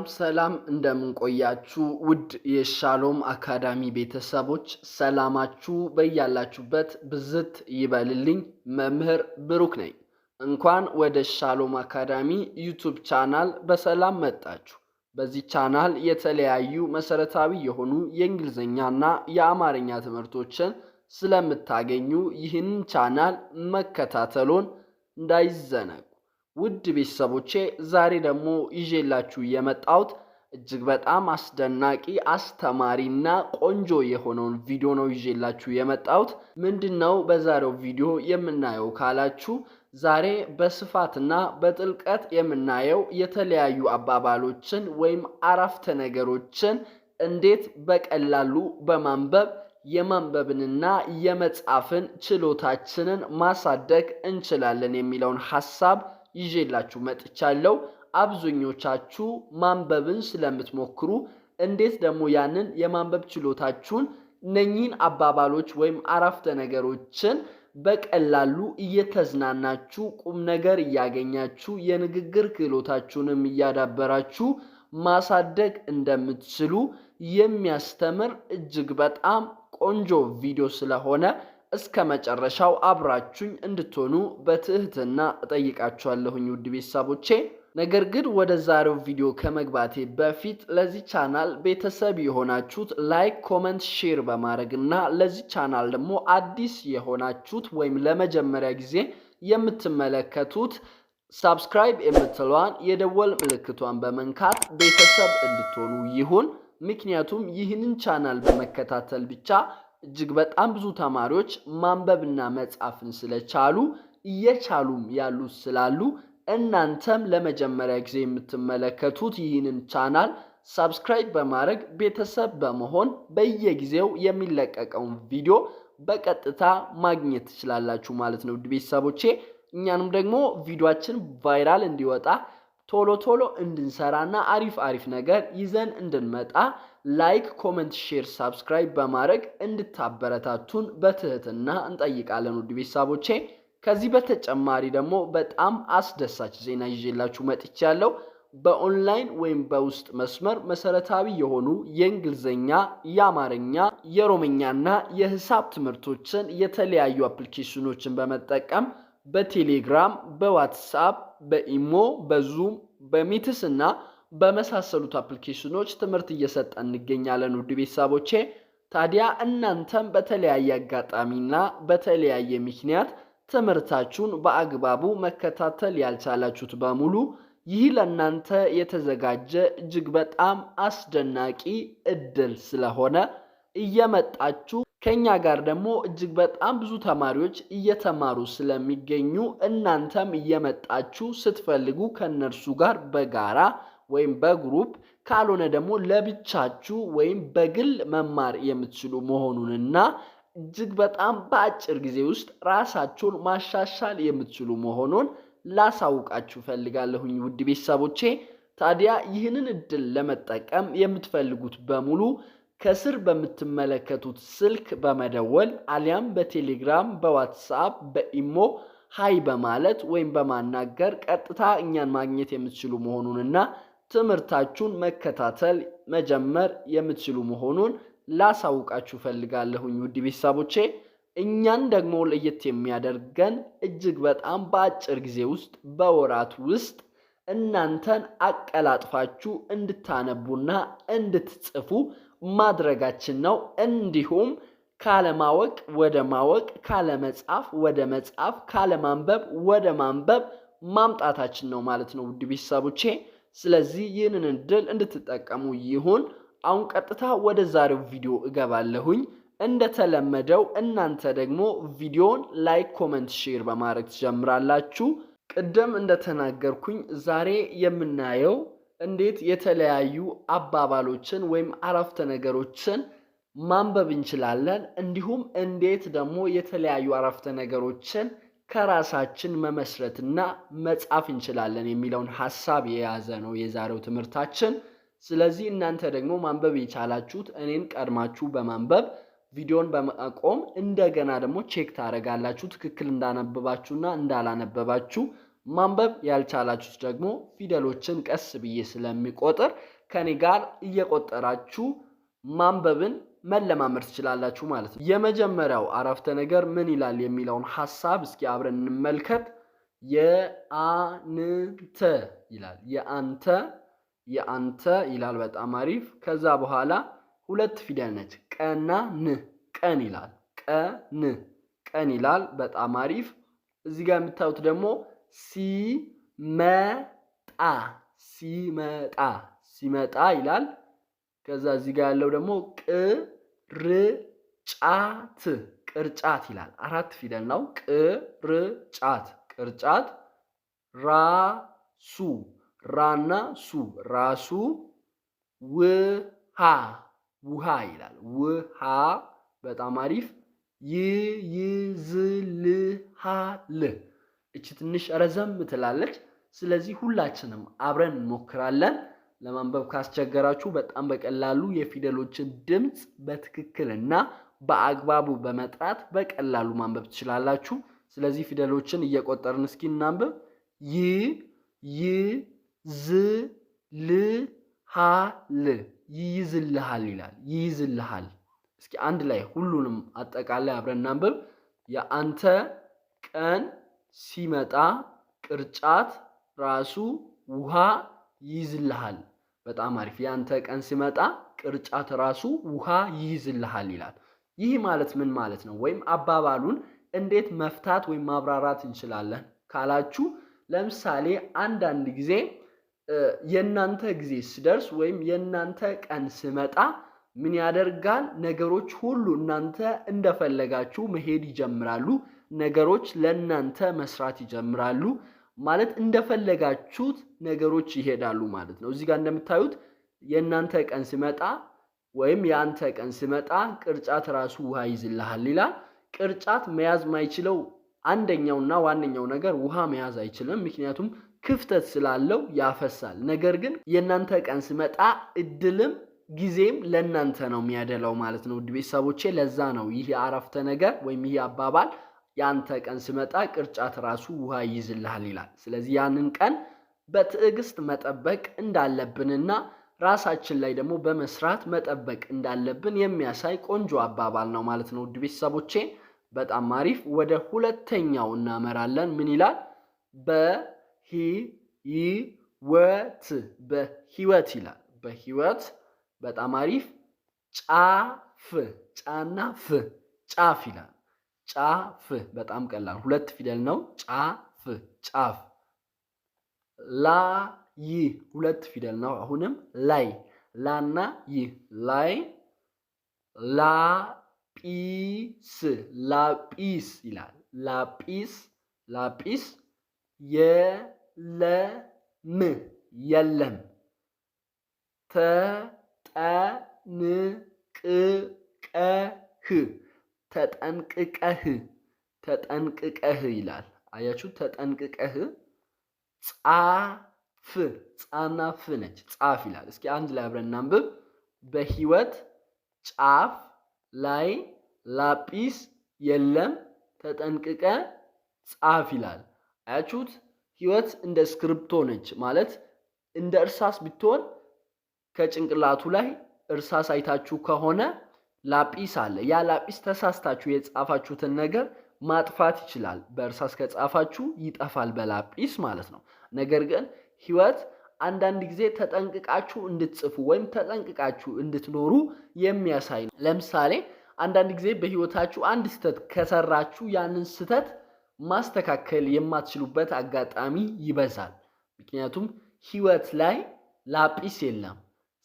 ሰላም እንደምን ቆያችሁ ውድ የሻሎም አካዳሚ ቤተሰቦች ሰላማችሁ በያላችሁበት ብዝት ይበልልኝ። መምህር ብሩክ ነኝ። እንኳን ወደ ሻሎም አካዳሚ ዩቲዩብ ቻናል በሰላም መጣችሁ። በዚህ ቻናል የተለያዩ መሰረታዊ የሆኑ የእንግሊዝኛና የአማርኛ ትምህርቶችን ስለምታገኙ ይህንን ቻናል መከታተሉን እንዳይዘነጉ። ውድ ቤተሰቦቼ ዛሬ ደግሞ ይዤላችሁ የመጣሁት እጅግ በጣም አስደናቂ አስተማሪና ቆንጆ የሆነውን ቪዲዮ ነው ይዤላችሁ የመጣሁት። ምንድነው በዛሬው ቪዲዮ የምናየው ካላችሁ፣ ዛሬ በስፋትና በጥልቀት የምናየው የተለያዩ አባባሎችን ወይም አረፍተ ነገሮችን እንዴት በቀላሉ በማንበብ የማንበብንና የመጻፍን ችሎታችንን ማሳደግ እንችላለን የሚለውን ሐሳብ ይዤላችሁ መጥቻለሁ። አብዛኞቻችሁ ማንበብን ስለምትሞክሩ እንዴት ደግሞ ያንን የማንበብ ችሎታችሁን እነኚህን አባባሎች ወይም አረፍተ ነገሮችን በቀላሉ እየተዝናናችሁ ቁም ነገር እያገኛችሁ የንግግር ክህሎታችሁንም እያዳበራችሁ ማሳደግ እንደምትችሉ የሚያስተምር እጅግ በጣም ቆንጆ ቪዲዮ ስለሆነ እስከ መጨረሻው አብራችሁኝ እንድትሆኑ በትህትና እጠይቃችኋለሁኝ ውድ ቤተሰቦቼ። ነገር ግን ወደ ዛሬው ቪዲዮ ከመግባቴ በፊት ለዚህ ቻናል ቤተሰብ የሆናችሁት ላይክ፣ ኮሜንት፣ ሼር በማድረግና ለዚህ ቻናል ደግሞ አዲስ የሆናችሁት ወይም ለመጀመሪያ ጊዜ የምትመለከቱት ሰብስክራይብ የምትለዋን የደወል ምልክቷን በመንካት ቤተሰብ እንድትሆኑ ይሁን። ምክንያቱም ይህንን ቻናል በመከታተል ብቻ እጅግ በጣም ብዙ ተማሪዎች ማንበብና መጻፍን ስለቻሉ እየቻሉም ያሉት ስላሉ እናንተም ለመጀመሪያ ጊዜ የምትመለከቱት ይህንን ቻናል ሰብስክራይብ በማድረግ ቤተሰብ በመሆን በየጊዜው የሚለቀቀውን ቪዲዮ በቀጥታ ማግኘት ትችላላችሁ ማለት ነው ውድ ቤተሰቦቼ። እኛንም ደግሞ ቪዲዮአችን ቫይራል እንዲወጣ ቶሎ እንድንሰራና አሪፍ ነገር ይዘን እንድንመጣ ላይክ፣ ኮሜንት፣ ሼር፣ ሰብስክራይብ በማድረግ እንድታበረታቱን በትህትና እንጠይቃለን ውድ ቤተሰቦቼ። ከዚህ በተጨማሪ ደግሞ በጣም አስደሳች ዜና ይዤላችሁ መጥቻለሁ። በኦንላይን ወይም በውስጥ መስመር መሰረታዊ የሆኑ የእንግሊዝኛ፣ የአማርኛ፣ የኦሮምኛና የሂሳብ ትምህርቶችን የተለያዩ አፕሊኬሽኖችን በመጠቀም በቴሌግራም፣ በዋትስአፕ፣ በኢሞ፣ በዙም፣ በሚትስ እና በመሳሰሉት አፕሊኬሽኖች ትምህርት እየሰጠን እንገኛለን ውድ ቤተሰቦቼ። ታዲያ እናንተም በተለያየ አጋጣሚና በተለያየ ምክንያት ትምህርታችሁን በአግባቡ መከታተል ያልቻላችሁት በሙሉ ይህ ለእናንተ የተዘጋጀ እጅግ በጣም አስደናቂ እድል ስለሆነ እየመጣችሁ ከኛ ጋር ደግሞ እጅግ በጣም ብዙ ተማሪዎች እየተማሩ ስለሚገኙ እናንተም እየመጣችሁ ስትፈልጉ ከነርሱ ጋር በጋራ ወይም በግሩፕ ካልሆነ ደግሞ ለብቻችሁ ወይም በግል መማር የምትችሉ መሆኑንና እጅግ በጣም በአጭር ጊዜ ውስጥ ራሳችሁን ማሻሻል የምትችሉ መሆኑን ላሳውቃችሁ ፈልጋለሁኝ ውድ ቤተሰቦቼ። ታዲያ ይህንን እድል ለመጠቀም የምትፈልጉት በሙሉ ከስር በምትመለከቱት ስልክ በመደወል አሊያም በቴሌግራም፣ በዋትስአፕ፣ በኢሞ ሃይ በማለት ወይም በማናገር ቀጥታ እኛን ማግኘት የምትችሉ መሆኑንና ትምህርታችሁን መከታተል መጀመር የምትችሉ መሆኑን ላሳውቃችሁ ፈልጋለሁኝ ውድ ቤተሰቦቼ። እኛን ደግሞ ለየት የሚያደርገን እጅግ በጣም በአጭር ጊዜ ውስጥ በወራት ውስጥ እናንተን አቀላጥፋችሁ እንድታነቡና እንድትጽፉ ማድረጋችን ነው። እንዲሁም ካለማወቅ ወደ ማወቅ፣ ካለመጻፍ ወደ መጻፍ፣ ካለማንበብ ወደ ማንበብ ማምጣታችን ነው ማለት ነው ውድ ቤተሰቦቼ። ስለዚህ ይህንን እድል እንድትጠቀሙ ይሁን። አሁን ቀጥታ ወደ ዛሬው ቪዲዮ እገባለሁኝ። እንደተለመደው እናንተ ደግሞ ቪዲዮን ላይክ፣ ኮሜንት፣ ሼር በማድረግ ትጀምራላችሁ። ቅድም እንደተናገርኩኝ ዛሬ የምናየው እንዴት የተለያዩ አባባሎችን ወይም አረፍተ ነገሮችን ማንበብ እንችላለን፣ እንዲሁም እንዴት ደግሞ የተለያዩ አረፍተ ነገሮችን ከራሳችን መመስረትና መጻፍ እንችላለን የሚለውን ሐሳብ የያዘ ነው የዛሬው ትምህርታችን። ስለዚህ እናንተ ደግሞ ማንበብ የቻላችሁት እኔን ቀድማችሁ በማንበብ ቪዲዮን በማቆም እንደገና ደግሞ ቼክ ታደርጋላችሁ ትክክል እንዳነበባችሁና እንዳላነበባችሁ። ማንበብ ያልቻላችሁት ደግሞ ፊደሎችን ቀስ ብዬ ስለሚቆጥር ከኔ ጋር እየቆጠራችሁ ማንበብን መለማመድ ትችላላችሁ ማለት ነው። የመጀመሪያው አረፍተ ነገር ምን ይላል የሚለውን ሐሳብ እስኪ አብረን እንመልከት። የአንተ ይላል። የአንተ ይላል። በጣም አሪፍ። ከዛ በኋላ ሁለት ፊደል ነች፣ ቀና ን፣ ቀን ይላል። ቀን ይላል። በጣም አሪፍ። እዚህ ጋር የምታዩት ደግሞ ሲመጣ ይላል። ከዛ እዚህ ጋር ያለው ደግሞ ቅርጫት ይላል። አራት ፊደል ነው። ቅርጫት። ራሱ፣ ራና ሱ፣ ራሱ። ውሃ ይላል። ውሃ። በጣም አሪፍ። ይይዝልሃል። እቺ ትንሽ ረዘም ትላለች። ስለዚህ ሁላችንም አብረን እንሞክራለን። ለማንበብ ካስቸገራችሁ በጣም በቀላሉ የፊደሎችን ድምፅ በትክክልና በአግባቡ በመጥራት በቀላሉ ማንበብ ትችላላችሁ። ስለዚህ ፊደሎችን እየቆጠርን እስኪ እናንብብ። ይይዝልሃል ይላል። ይይዝልሃል። እስኪ አንድ ላይ ሁሉንም አጠቃላይ አብረን እናንብብ። የአንተ ቀን ሲመጣ ቅርጫት ራሱ ውሃ ይይዝልሃል። በጣም አሪፍ። የአንተ ቀን ሲመጣ ቅርጫት ራሱ ውሃ ይይዝልሃል ይላል። ይህ ማለት ምን ማለት ነው? ወይም አባባሉን እንዴት መፍታት ወይም ማብራራት እንችላለን ካላችሁ፣ ለምሳሌ አንዳንድ ጊዜ የእናንተ ጊዜ ሲደርስ ወይም የእናንተ ቀን ሲመጣ ምን ያደርጋል? ነገሮች ሁሉ እናንተ እንደፈለጋችሁ መሄድ ይጀምራሉ። ነገሮች ለእናንተ መስራት ይጀምራሉ። ማለት እንደፈለጋችሁት ነገሮች ይሄዳሉ ማለት ነው። እዚህ ጋር እንደምታዩት የእናንተ ቀን ሲመጣ ወይም የአንተ ቀን ሲመጣ ቅርጫት ራሱ ውሃ ይይዝልሃል ይላል። ቅርጫት መያዝ ማይችለው አንደኛውና ዋነኛው ነገር ውሃ መያዝ አይችልም። ምክንያቱም ክፍተት ስላለው ያፈሳል። ነገር ግን የእናንተ ቀን ሲመጣ እድልም ጊዜም ለእናንተ ነው የሚያደላው ማለት ነው። ውድ ቤተሰቦቼ ለዛ ነው ይህ አረፍተ ነገር ወይም ይህ አባባል ያንተ ቀን ሲመጣ ቅርጫት ራሱ ውሃ ይይዝልሃል ይላል። ስለዚህ ያንን ቀን በትዕግስት መጠበቅ እንዳለብንና ራሳችን ላይ ደግሞ በመስራት መጠበቅ እንዳለብን የሚያሳይ ቆንጆ አባባል ነው ማለት ነው። ውድ ቤተሰቦቼ በጣም አሪፍ። ወደ ሁለተኛው እናመራለን። ምን ይላል? በህይወት ይላል። በህይወት። በጣም አሪፍ። ጫና ፍ፣ ጫፍ ይላል። ጫፍ። በጣም ቀላል ሁለት ፊደል ነው። ጫፍ። ላይ ሁለት ፊደል ነው። አሁንም ላይ፣ ላና ይህ ላይ። ላጲስ ይላል። ላጲስ። የለም። ተጠንቅቀህ ይላል። አያችሁ? ተጠንቅቀህ። ጻና ፍ ነች። ጻፍ ይላል። እስኪ አንድ ላይ አብረን እናንብብ። በህይወት ጫፍ ላይ ላጲስ የለም፣ ተጠንቅቀ ጻፍ ይላል። አያችሁት? ህይወት እንደ ስክሪፕቶ ነች። ማለት እንደ እርሳስ ብትሆን ከጭንቅላቱ ላይ እርሳስ አይታችሁ ከሆነ ላጲስ አለ። ያ ላጲስ ተሳስታችሁ የጻፋችሁትን ነገር ማጥፋት ይችላል። በእርሳስ ከጻፋችሁ ይጠፋል በላጲስ ማለት ነው። ነገር ግን ህይወት አንዳንድ ጊዜ ተጠንቅቃችሁ እንድትጽፉ ወይም ተጠንቅቃችሁ እንድትኖሩ የሚያሳይ ነው። ለምሳሌ አንዳንድ ጊዜ በህይወታችሁ አንድ ስህተት ከሰራችሁ ያንን ስህተት ማስተካከል የማትችሉበት አጋጣሚ ይበዛል። ምክንያቱም ህይወት ላይ ላጲስ የለም።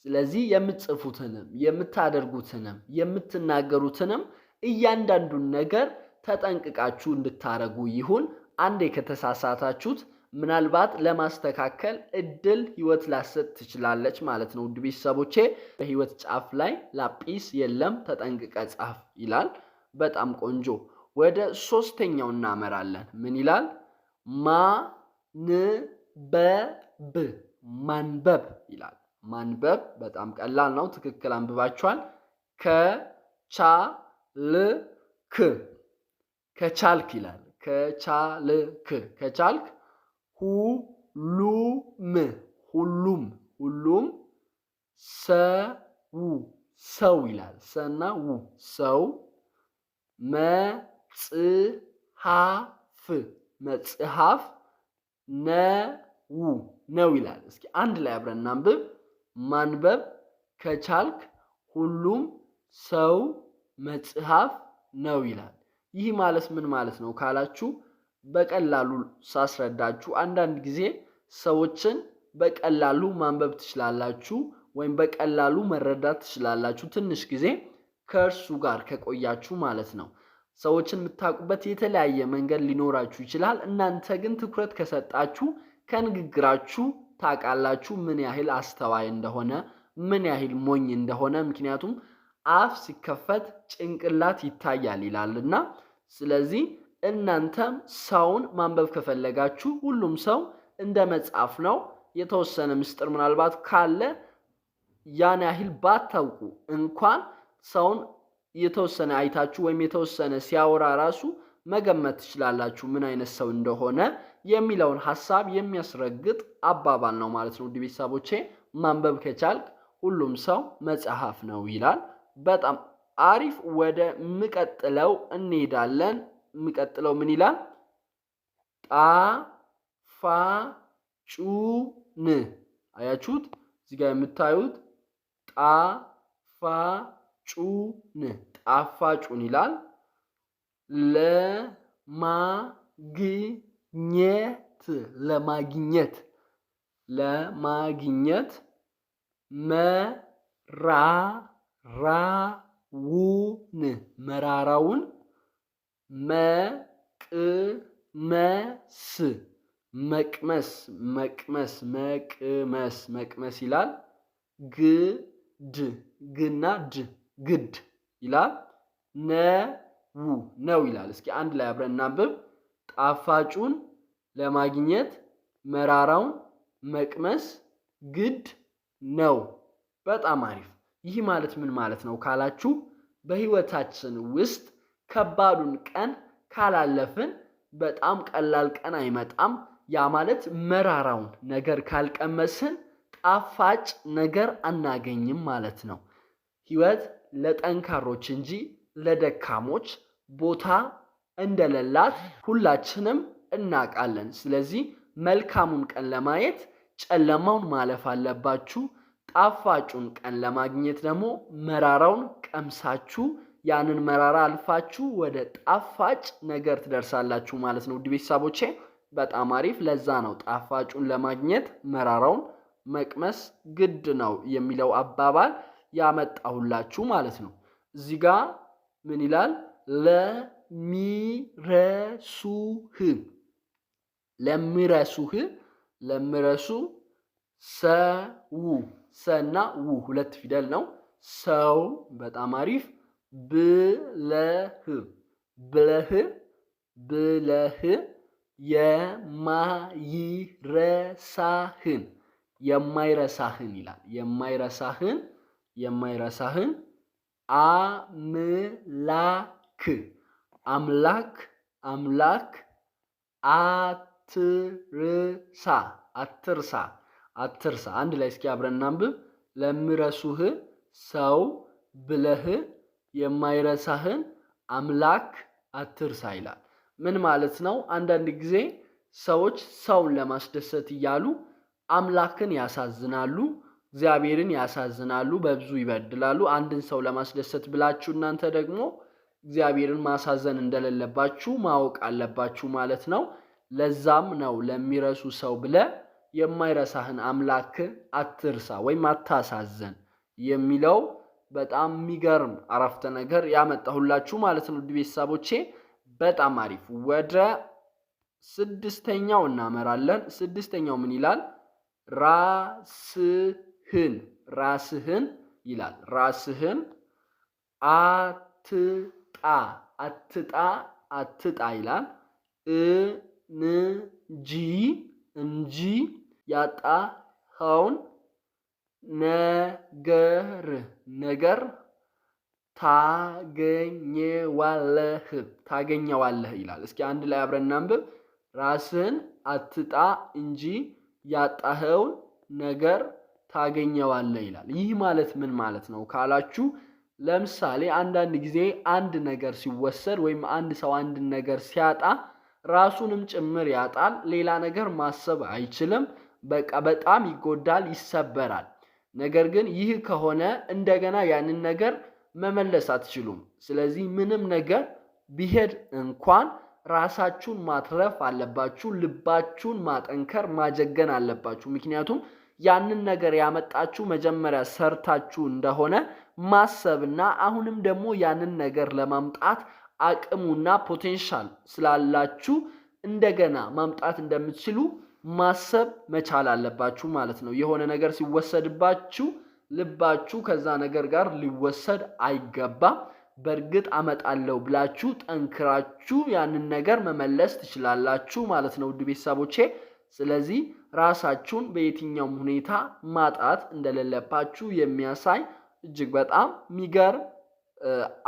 ስለዚህ የምትጽፉትንም የምታደርጉትንም የምትናገሩትንም እያንዳንዱን ነገር ተጠንቅቃችሁ እንድታረጉ ይሁን። አንዴ ከተሳሳታችሁት ምናልባት ለማስተካከል እድል ህይወት ላሰጥ ትችላለች ማለት ነው። ውድ ቤተሰቦቼ በህይወት ጫፍ ላይ ላጲስ የለም፣ ተጠንቅቀ ጻፍ ይላል። በጣም ቆንጆ። ወደ ሶስተኛው እናመራለን። ምን ይላል? ማንበብ ይላል። ማንበብ በጣም ቀላል ነው። ትክክል አንብባችኋል። ከቻልክ ይላል። ከቻልክ ሁሉም ሰው ይላል። ሰና ሰው መጽሐፍ ነው ይላል። እስኪ አንድ ላይ አብረን እናንብብ። ማንበብ ከቻልክ ሁሉም ሰው መጽሐፍ ነው ይላል። ይህ ማለት ምን ማለት ነው ካላችሁ በቀላሉ ሳስረዳችሁ አንዳንድ ጊዜ ሰዎችን በቀላሉ ማንበብ ትችላላችሁ ወይም በቀላሉ መረዳት ትችላላችሁ ትንሽ ጊዜ ከእርሱ ጋር ከቆያችሁ ማለት ነው። ሰዎችን የምታውቁበት የተለያየ መንገድ ሊኖራችሁ ይችላል። እናንተ ግን ትኩረት ከሰጣችሁ ከንግግራችሁ ታውቃላችሁ ምን ያህል አስተዋይ እንደሆነ፣ ምን ያህል ሞኝ እንደሆነ። ምክንያቱም አፍ ሲከፈት ጭንቅላት ይታያል ይላልና፣ ስለዚህ እናንተም ሰውን ማንበብ ከፈለጋችሁ ሁሉም ሰው እንደ መጽሐፍ ነው። የተወሰነ ምስጢር ምናልባት ካለ ያን ያህል ባታውቁ እንኳን ሰውን የተወሰነ አይታችሁ ወይም የተወሰነ ሲያወራ ራሱ መገመት ትችላላችሁ ምን አይነት ሰው እንደሆነ የሚለውን ሐሳብ የሚያስረግጥ አባባል ነው ማለት ነው። ውድ ቤተሰቦቼ ማንበብ ከቻልክ ሁሉም ሰው መጽሐፍ ነው ይላል። በጣም አሪፍ። ወደ ምቀጥለው እንሄዳለን። ምቀጥለው ምን ይላል? ጣፋጩን አያችሁት? እዚህ ጋር የምታዩት ጣፋጩን ይላል። ለማግኘት መራራውን መቅመስ ይላል። ግድ ይላል። ነው ይላል። እስኪ አንድ ላይ አብረን እናንብብ። ጣፋጩን ለማግኘት መራራውን መቅመስ ግድ ነው። በጣም አሪፍ። ይህ ማለት ምን ማለት ነው ካላችሁ በህይወታችን ውስጥ ከባዱን ቀን ካላለፍን በጣም ቀላል ቀን አይመጣም። ያ ማለት መራራውን ነገር ካልቀመስን ጣፋጭ ነገር አናገኝም ማለት ነው። ህይወት ለጠንካሮች እንጂ ለደካሞች ቦታ እንደሌላት ሁላችንም እናውቃለን። ስለዚህ መልካሙን ቀን ለማየት ጨለማውን ማለፍ አለባችሁ። ጣፋጩን ቀን ለማግኘት ደግሞ መራራውን ቀምሳችሁ ያንን መራራ አልፋችሁ ወደ ጣፋጭ ነገር ትደርሳላችሁ ማለት ነው። ውድ ቤተሰቦቼ በጣም አሪፍ። ለዛ ነው ጣፋጩን ለማግኘት መራራውን መቅመስ ግድ ነው የሚለው አባባል ያመጣሁላችሁ ማለት ነው። እዚህ ጋር ምን ይላል? ለሚረሱ ሰና ሁለት ፊደል ነው። ሰው በጣም አሪፍ። ብለህ የማይረሳህን ይላል። የማይረሳህን አምላክ አትርሳ። አንድ ላይ እስኪ አብረን እናንብብ። ለሚረሱህ ሰው ብለህ የማይረሳህን አምላክ አትርሳ ይላል። ምን ማለት ነው? አንዳንድ ጊዜ ሰዎች ሰውን ለማስደሰት እያሉ አምላክን ያሳዝናሉ፣ እግዚአብሔርን ያሳዝናሉ፣ በብዙ ይበድላሉ። አንድን ሰው ለማስደሰት ብላችሁ እናንተ ደግሞ እግዚአብሔርን ማሳዘን እንደሌለባችሁ ማወቅ አለባችሁ ማለት ነው። ለዛም ነው ለሚረሱ ሰው ብለህ የማይረሳህን አምላክ አትርሳ ወይም አታሳዘን የሚለው በጣም የሚገርም አረፍተ ነገር ያመጣሁላችሁ ማለት ነው። ውድ ቤተሰቦቼ በጣም አሪፍ። ወደ ስድስተኛው እናመራለን። ስድስተኛው ምን ይላል? ራስህን ይላል። ራስህን አትጣ ይላል። እንጂ ያጣኸውን ነገር ታገኘዋለህ ይላል። እስኪ አንድ ላይ አብረን እናንብብ። ራስህን አትጣ እንጂ ያጣኸውን ነገር ታገኘዋለህ ይላል። ይህ ማለት ምን ማለት ነው ካላችሁ፣ ለምሳሌ አንዳንድ ጊዜ አንድ ነገር ሲወሰድ ወይም አንድ ሰው አንድ ነገር ሲያጣ ራሱንም ጭምር ያጣል። ሌላ ነገር ማሰብ አይችልም። በቃ በጣም ይጎዳል፣ ይሰበራል። ነገር ግን ይህ ከሆነ እንደገና ያንን ነገር መመለስ አትችሉም። ስለዚህ ምንም ነገር ቢሄድ እንኳን ራሳችሁን ማትረፍ አለባችሁ። ልባችሁን ማጠንከር ማጀገን አለባችሁ። ምክንያቱም ያንን ነገር ያመጣችሁ መጀመሪያ ሰርታችሁ እንደሆነ ማሰብና አሁንም ደግሞ ያንን ነገር ለማምጣት አቅሙና ፖቴንሻል ስላላችሁ እንደገና ማምጣት እንደምትችሉ ማሰብ መቻል አለባችሁ ማለት ነው። የሆነ ነገር ሲወሰድባችሁ ልባችሁ ከዛ ነገር ጋር ሊወሰድ አይገባም። በእርግጥ አመጣለሁ ብላችሁ ጠንክራችሁ ያንን ነገር መመለስ ትችላላችሁ ማለት ነው ውድ ቤተሰቦቼ። ስለዚህ ራሳችሁን በየትኛውም ሁኔታ ማጣት እንደሌለባችሁ የሚያሳይ እጅግ በጣም የሚገርም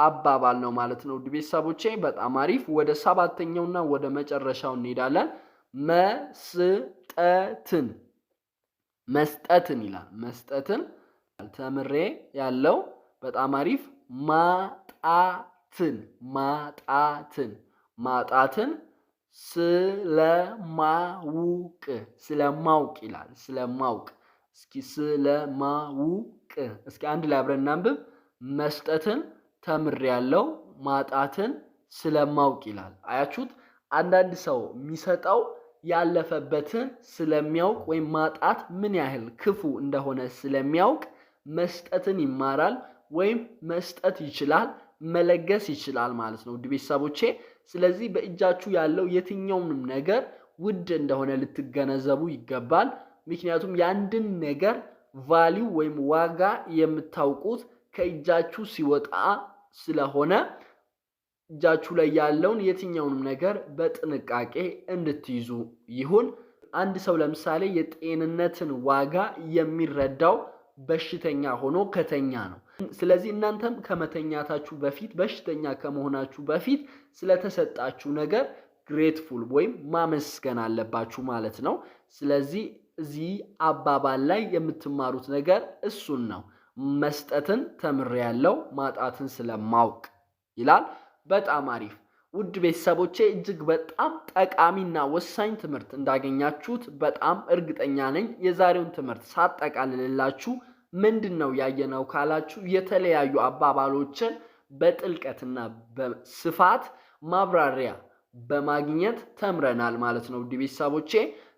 አባባል ነው ማለት ነው ውድ ቤተሰቦቼ። በጣም አሪፍ። ወደ ሰባተኛውና ወደ መጨረሻው እንሄዳለን። መስጠትን ይላል። መስጠትን ተምሬ ያለው በጣም አሪፍ። ማጣትን ስለማውቅ ይላል። ስለማውቅ እስኪ ስለማውቅ እስኪ አንድ ላይ አብረን እናንብብ። መስጠትን ተምሬ ያለው ማጣትን ስለማውቅ ይላል። አያችሁት? አንዳንድ ሰው የሚሰጠው ያለፈበትን ስለሚያውቅ ወይም ማጣት ምን ያህል ክፉ እንደሆነ ስለሚያውቅ መስጠትን ይማራል ወይም መስጠት ይችላል፣ መለገስ ይችላል ማለት ነው ውድ ቤተሰቦቼ። ስለዚህ በእጃችሁ ያለው የትኛውንም ነገር ውድ እንደሆነ ልትገነዘቡ ይገባል። ምክንያቱም የአንድን ነገር ቫሊዩ ወይም ዋጋ የምታውቁት ከእጃችሁ ሲወጣ ስለሆነ እጃችሁ ላይ ያለውን የትኛውንም ነገር በጥንቃቄ እንድትይዙ ይሁን። አንድ ሰው ለምሳሌ የጤንነትን ዋጋ የሚረዳው በሽተኛ ሆኖ ከተኛ ነው። ስለዚህ እናንተም ከመተኛታችሁ በፊት በሽተኛ ከመሆናችሁ በፊት ስለተሰጣችሁ ነገር ግሬትፉል ወይም ማመስገን አለባችሁ ማለት ነው። ስለዚህ እዚህ አባባል ላይ የምትማሩት ነገር እሱን ነው። መስጠትን ተምሬያለሁ ማጣትን ስለማውቅ ይላል። በጣም አሪፍ ውድ ቤተሰቦቼ፣ እጅግ በጣም ጠቃሚና ወሳኝ ትምህርት እንዳገኛችሁት በጣም እርግጠኛ ነኝ። የዛሬውን ትምህርት ሳጠቃልልላችሁ ምንድን ነው ያየነው ካላችሁ የተለያዩ አባባሎችን በጥልቀትና በስፋት ማብራሪያ በማግኘት ተምረናል ማለት ነው ውድ ቤተሰቦቼ።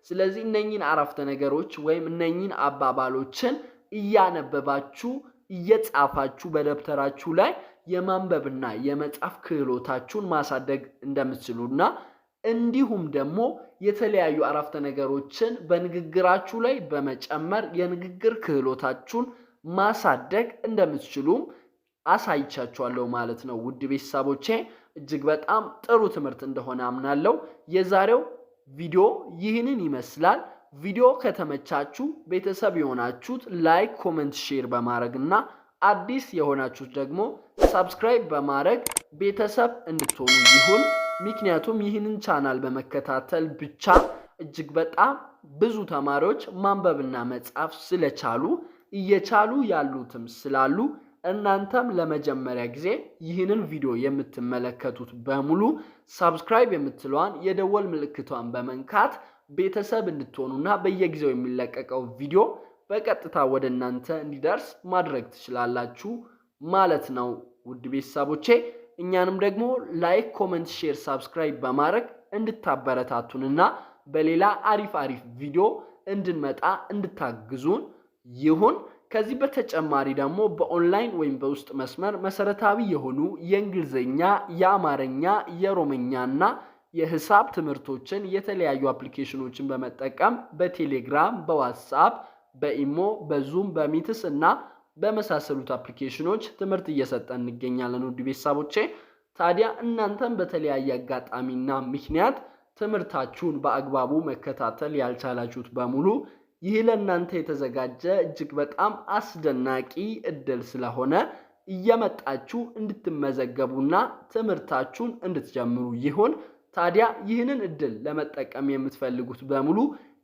ስለዚህ እነኚህን አረፍተ ነገሮች ወይም እነኚህን አባባሎችን እያነበባችሁ እየጻፋችሁ በደብተራችሁ ላይ የማንበብና የመጻፍ ክህሎታችሁን ማሳደግ እንደምትችሉና እንዲሁም ደግሞ የተለያዩ አረፍተ ነገሮችን በንግግራችሁ ላይ በመጨመር የንግግር ክህሎታችሁን ማሳደግ እንደምትችሉም አሳይቻችኋለሁ ማለት ነው ውድ ቤተሰቦቼ። እጅግ በጣም ጥሩ ትምህርት እንደሆነ አምናለሁ። የዛሬው ቪዲዮ ይህንን ይመስላል። ቪዲዮ ከተመቻችሁ ቤተሰብ የሆናችሁት ላይክ፣ ኮሜንት፣ ሼር በማድረግ እና አዲስ የሆናችሁት ደግሞ ሰብስክራይብ በማድረግ ቤተሰብ እንድትሆኑ ይሁን። ምክንያቱም ይህንን ቻናል በመከታተል ብቻ እጅግ በጣም ብዙ ተማሪዎች ማንበብና መጻፍ ስለቻሉ እየቻሉ ያሉትም ስላሉ እናንተም ለመጀመሪያ ጊዜ ይህንን ቪዲዮ የምትመለከቱት በሙሉ ሰብስክራይብ የምትለዋን የደወል ምልክቷን በመንካት ቤተሰብ እንድትሆኑና በየጊዜው የሚለቀቀው ቪዲዮ በቀጥታ ወደ እናንተ እንዲደርስ ማድረግ ትችላላችሁ ማለት ነው ውድ ቤተሰቦቼ። እኛንም ደግሞ ላይክ፣ ኮሜንት፣ ሼር፣ ሰብስክራይብ በማድረግ እንድታበረታቱንና በሌላ አሪፍ ቪዲዮ እንድንመጣ እንድታግዙን ይሁን። ከዚህ በተጨማሪ ደግሞ በኦንላይን ወይም በውስጥ መስመር መሰረታዊ የሆኑ የእንግሊዝኛ፣ የአማርኛ፣ የኦሮምኛና የሂሳብ ትምህርቶችን የተለያዩ አፕሊኬሽኖችን በመጠቀም በቴሌግራም፣ በዋትስአፕ፣ በኢሞ፣ በዙም፣ በሚትስ እና በመሳሰሉት አፕሊኬሽኖች ትምህርት እየሰጠን እንገኛለን ውድ ቤተሰቦቼ። ታዲያ እናንተም በተለያየ አጋጣሚና ምክንያት ትምህርታችሁን በአግባቡ መከታተል ያልቻላችሁት በሙሉ ይህ ለእናንተ የተዘጋጀ እጅግ በጣም አስደናቂ እድል ስለሆነ እየመጣችሁ እንድትመዘገቡና ትምህርታችሁን እንድትጀምሩ ይሁን። ታዲያ ይህንን እድል ለመጠቀም የምትፈልጉት በሙሉ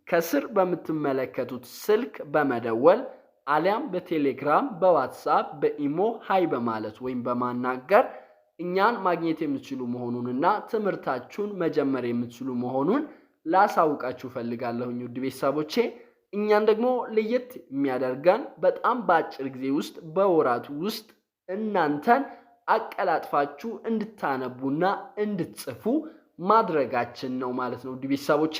ከስር በምትመለከቱት ስልክ በመደወል አሊያም በቴሌግራም፣ በዋትስአፕ፣ በኢሞ ሃይ በማለት ወይም በማናገር እኛን ማግኘት የምትችሉ መሆኑንና ትምህርታችሁን መጀመር የምትችሉ መሆኑን ላሳውቃችሁ ፈልጋለሁ ውድ ቤተሰቦቼ። እኛን ደግሞ ለየት የሚያደርገን በጣም በአጭር ጊዜ ውስጥ በወራት ውስጥ እናንተን አቀላጥፋችሁ እንድታነቡና እንድትጽፉ ማድረጋችን ነው ማለት ነው ውድ ቤተሰቦቼ።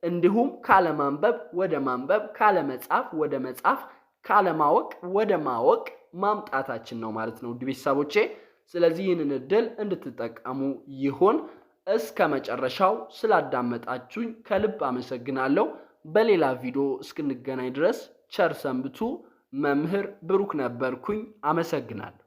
እንዲሁም ካለማንበብ ወደ ማንበብ፣ ካለመጻፍ ወደ መጻፍ፣ ካለማወቅ ወደ ማወቅ ማምጣታችን ነው ማለት ነው ውድ ቤተሰቦቼ። ስለዚህ ይህንን እድል እንድትጠቀሙ ይሁን። እስከ መጨረሻው ስላዳመጣችሁኝ ከልብ አመሰግናለሁ። በሌላ ቪዲዮ እስክንገናኝ ድረስ ቸር ሰንብቱ። መምህር ብሩክ ነበርኩኝ። አመሰግናለሁ።